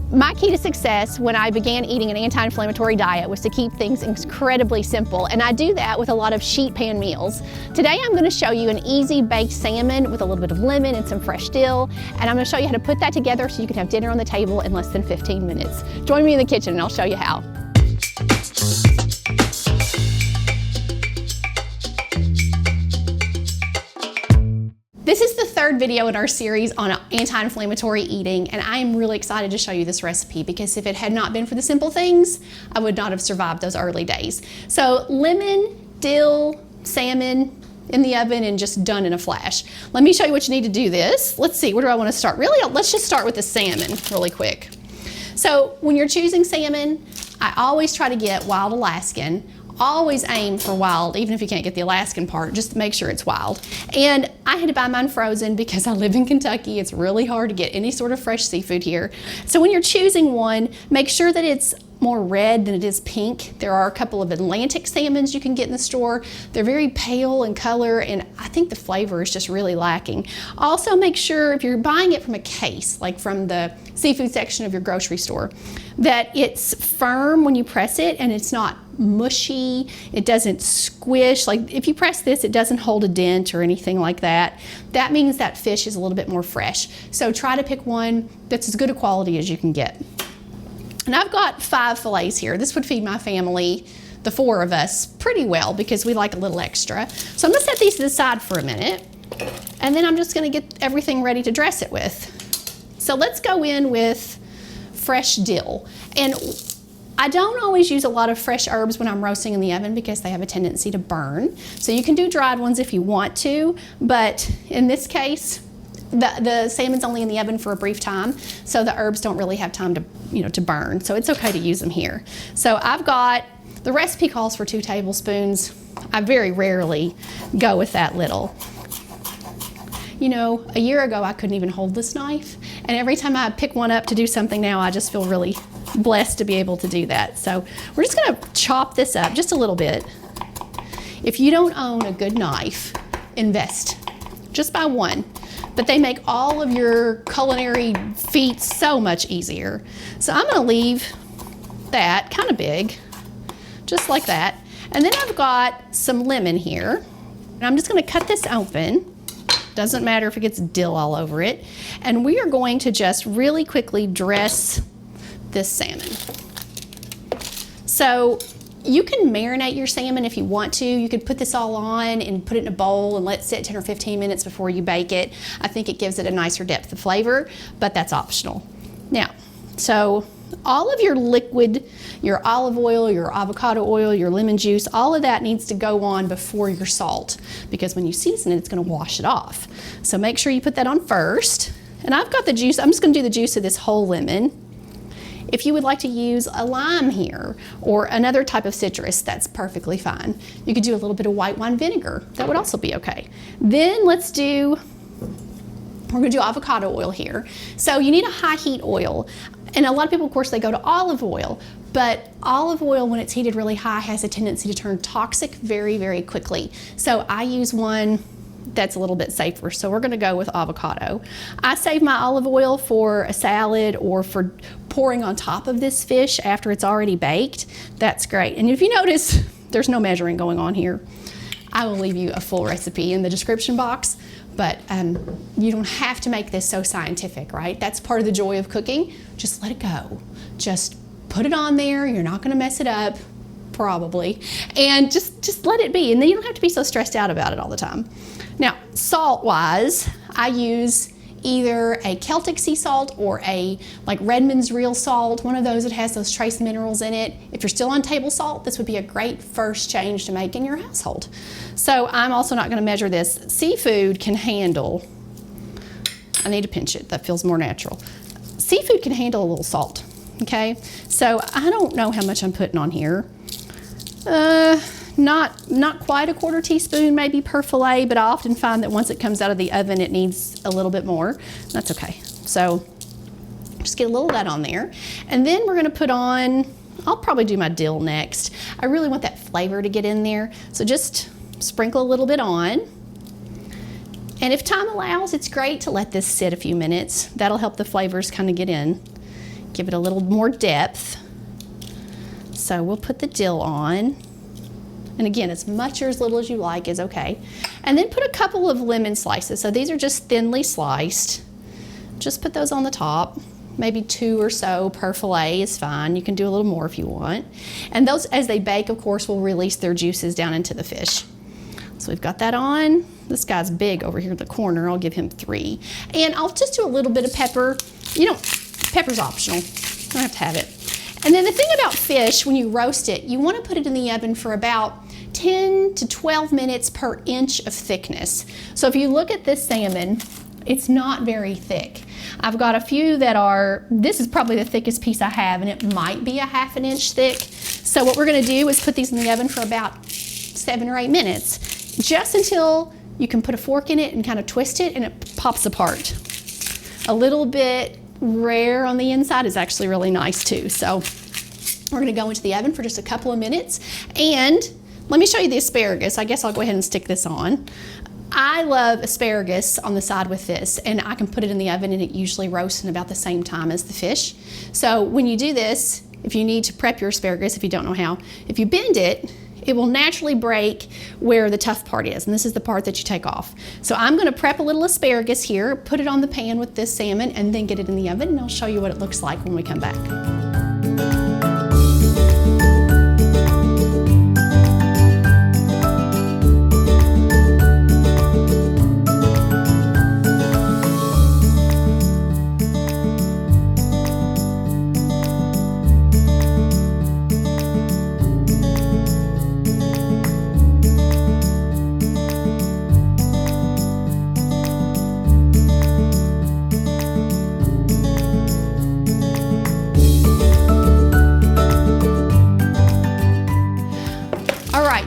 My key to success when I began eating an anti-inflammatory diet was to keep things incredibly simple, and I do that with a lot of sheet pan meals. Today I'm going to show you an easy baked salmon with a little bit of lemon and some fresh dill, and I'm going to show you how to put that together so you can have dinner on the table in less than 15 minutes. Join me in the kitchen and I'll show you how. This is the third video in our series on anti-inflammatory eating, and I am really excited to show you this recipe because if it had not been for the simple things, I would not have survived those early days. So lemon, dill, salmon in the oven and just done in a flash. Let me show you what you need to do this. Let's see, where do I want to start? Really, let's just start with the salmon really quick. So when you're choosing salmon, I always try to get wild Alaskan. Always aim for wild, even if you can't get the Alaskan part, just make sure it's wild. And I had to buy mine frozen because I live in Kentucky. It's really hard to get any sort of fresh seafood here. So when you're choosing one, make sure that it's more red than it is pink. There are a couple of Atlantic salmons you can get in the store. They're very pale in color, and I think the flavor is just really lacking. Also, make sure if you're buying it from a case, like from the seafood section of your grocery store, that it's firm when you press it and it's not mushy, it doesn't squish. Like if you press this, it doesn't hold a dent or anything like that. That means that fish is a little bit more fresh. So try to pick one that's as good a quality as you can get. And I've got 5 fillets here. This would feed my family, the 4 of us, pretty well because we like a little extra. So I'm gonna set these to the side for a minute, and then I'm just gonna get everything ready to dress it with. So let's go in with fresh dill. And I don't always use a lot of fresh herbs when I'm roasting in the oven because they have a tendency to burn. So you can do dried ones if you want to, but in this case, the salmon's only in the oven for a brief time, so the herbs don't really have time to burn. So it's okay to use them here. So I've got, the recipe calls for 2 tablespoons. I very rarely go with that little. You know, a year ago I couldn't even hold this knife, and every time I pick one up to do something now, I just feel really blessed to be able to do that. So we're just gonna chop this up just a little bit. If you don't own a good knife, invest. Just buy one. But they make all of your culinary feats so much easier. So I'm gonna leave that kind of big, just like that. And then I've got some lemon here. And I'm just gonna cut this open. Doesn't matter if it gets dill all over it. And we are going to just really quickly dress this salmon. So you can marinate your salmon if you want to. You could put this all on and put it in a bowl and let it sit 10 or 15 minutes before you bake it. I think it gives it a nicer depth of flavor, but that's optional. Now, so all of your liquid, your olive oil, your avocado oil, your lemon juice, all of that needs to go on before your salt, because when you season it, it's gonna wash it off. So make sure you put that on first. And I've got the juice, I'm just gonna do the juice of this whole lemon. If you would like to use a lime here or another type of citrus, that's perfectly fine. You could do a little bit of white wine vinegar. That would also be okay. Then we're gonna do avocado oil here. So you need a high heat oil. And a lot of people, of course, they go to olive oil, but olive oil, when it's heated really high, has a tendency to turn toxic very, very quickly. So I use one that's a little bit safer. So we're gonna go with avocado. I save my olive oil for a salad or for pouring on top of this fish after it's already baked. That's great. And if you notice, there's no measuring going on here. I will leave you a full recipe in the description box, but you don't have to make this so scientific, right? That's part of the joy of cooking. Just let it go. Just put it on there. You're not gonna mess it up, probably. And just let it be. And then you don't have to be so stressed out about it all the time. Now, salt-wise, I use either a Celtic sea salt or a like Redmond's real salt, one of those that has those trace minerals in it. If you're still on table salt, this would be a great first change to make in your household. So I'm also not gonna measure this. Seafood can handle, I need to pinch it, that feels more natural. Seafood can handle a little salt, okay? So I don't know how much I'm putting on here. Not quite a 1/4 teaspoon maybe per fillet, but I often find that once it comes out of the oven, it needs a little bit more. That's okay. So just get a little of that on there. And then we're gonna put on, I'll probably do my dill next. I really want that flavor to get in there. So just sprinkle a little bit on. And if time allows, it's great to let this sit a few minutes. That'll help the flavors kind of get in. give it a little more depth. So we'll put the dill on. And again, as much or as little as you like is okay. And then put a couple of lemon slices. So these are just thinly sliced. Just put those on the top. Maybe 2 or so per fillet is fine. You can do a little more if you want. And those, as they bake, of course, will release their juices down into the fish. So we've got that on. This guy's big over here in the corner. I'll give him 3. And I'll just do a little bit of pepper. Pepper's optional. You don't have to have it. And then the thing about fish, when you roast it, you want to put it in the oven for about 10 to 12 minutes per inch of thickness. So if you look at this salmon, it's not very thick. I've got a few that are, this is probably the thickest piece I have, and it might be a ½ an inch thick. So what we're going to do is put these in the oven for about 7 or 8 minutes, just until you can put a fork in it and kind of twist it and it pops apart. A little bit rare on the inside is actually really nice too. So we're going to go into the oven for just a couple of minutes. And let me show you the asparagus. I guess I'll go ahead and stick this on. I love asparagus on the side with this, and I can put it in the oven and it usually roasts in about the same time as the fish. So when you do this, if you need to prep your asparagus, if you don't know how, if you bend it, it will naturally break where the tough part is, and this is the part that you take off. So I'm going to prep a little asparagus here, put it on the pan with this salmon, and then get it in the oven, and I'll show you what it looks like when we come back.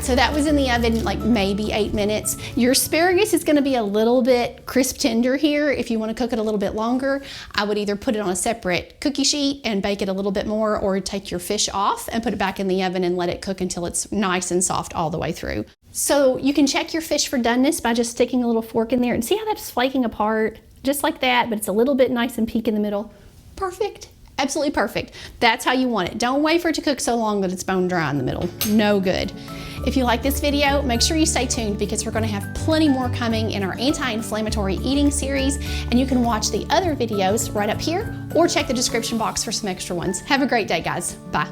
So that was in the oven like maybe 8 minutes. Your asparagus is going to be a little bit crisp tender here. If you want to cook it a little bit longer, I would either put it on a separate cookie sheet and bake it a little bit more, or take your fish off and put it back in the oven and let it cook until it's nice and soft all the way through. So you can check your fish for doneness by just sticking a little fork in there, and see how that's flaking apart just like that, but it's a little bit nice and pink in the middle. Perfect. Absolutely perfect. That's how you want it. Don't wait for it to cook so long that it's bone dry in the middle. No good. If you like this video, make sure you stay tuned, because we're going to have plenty more coming in our anti-inflammatory eating series, and you can watch the other videos right up here or check the description box for some extra ones. Have a great day, guys. Bye.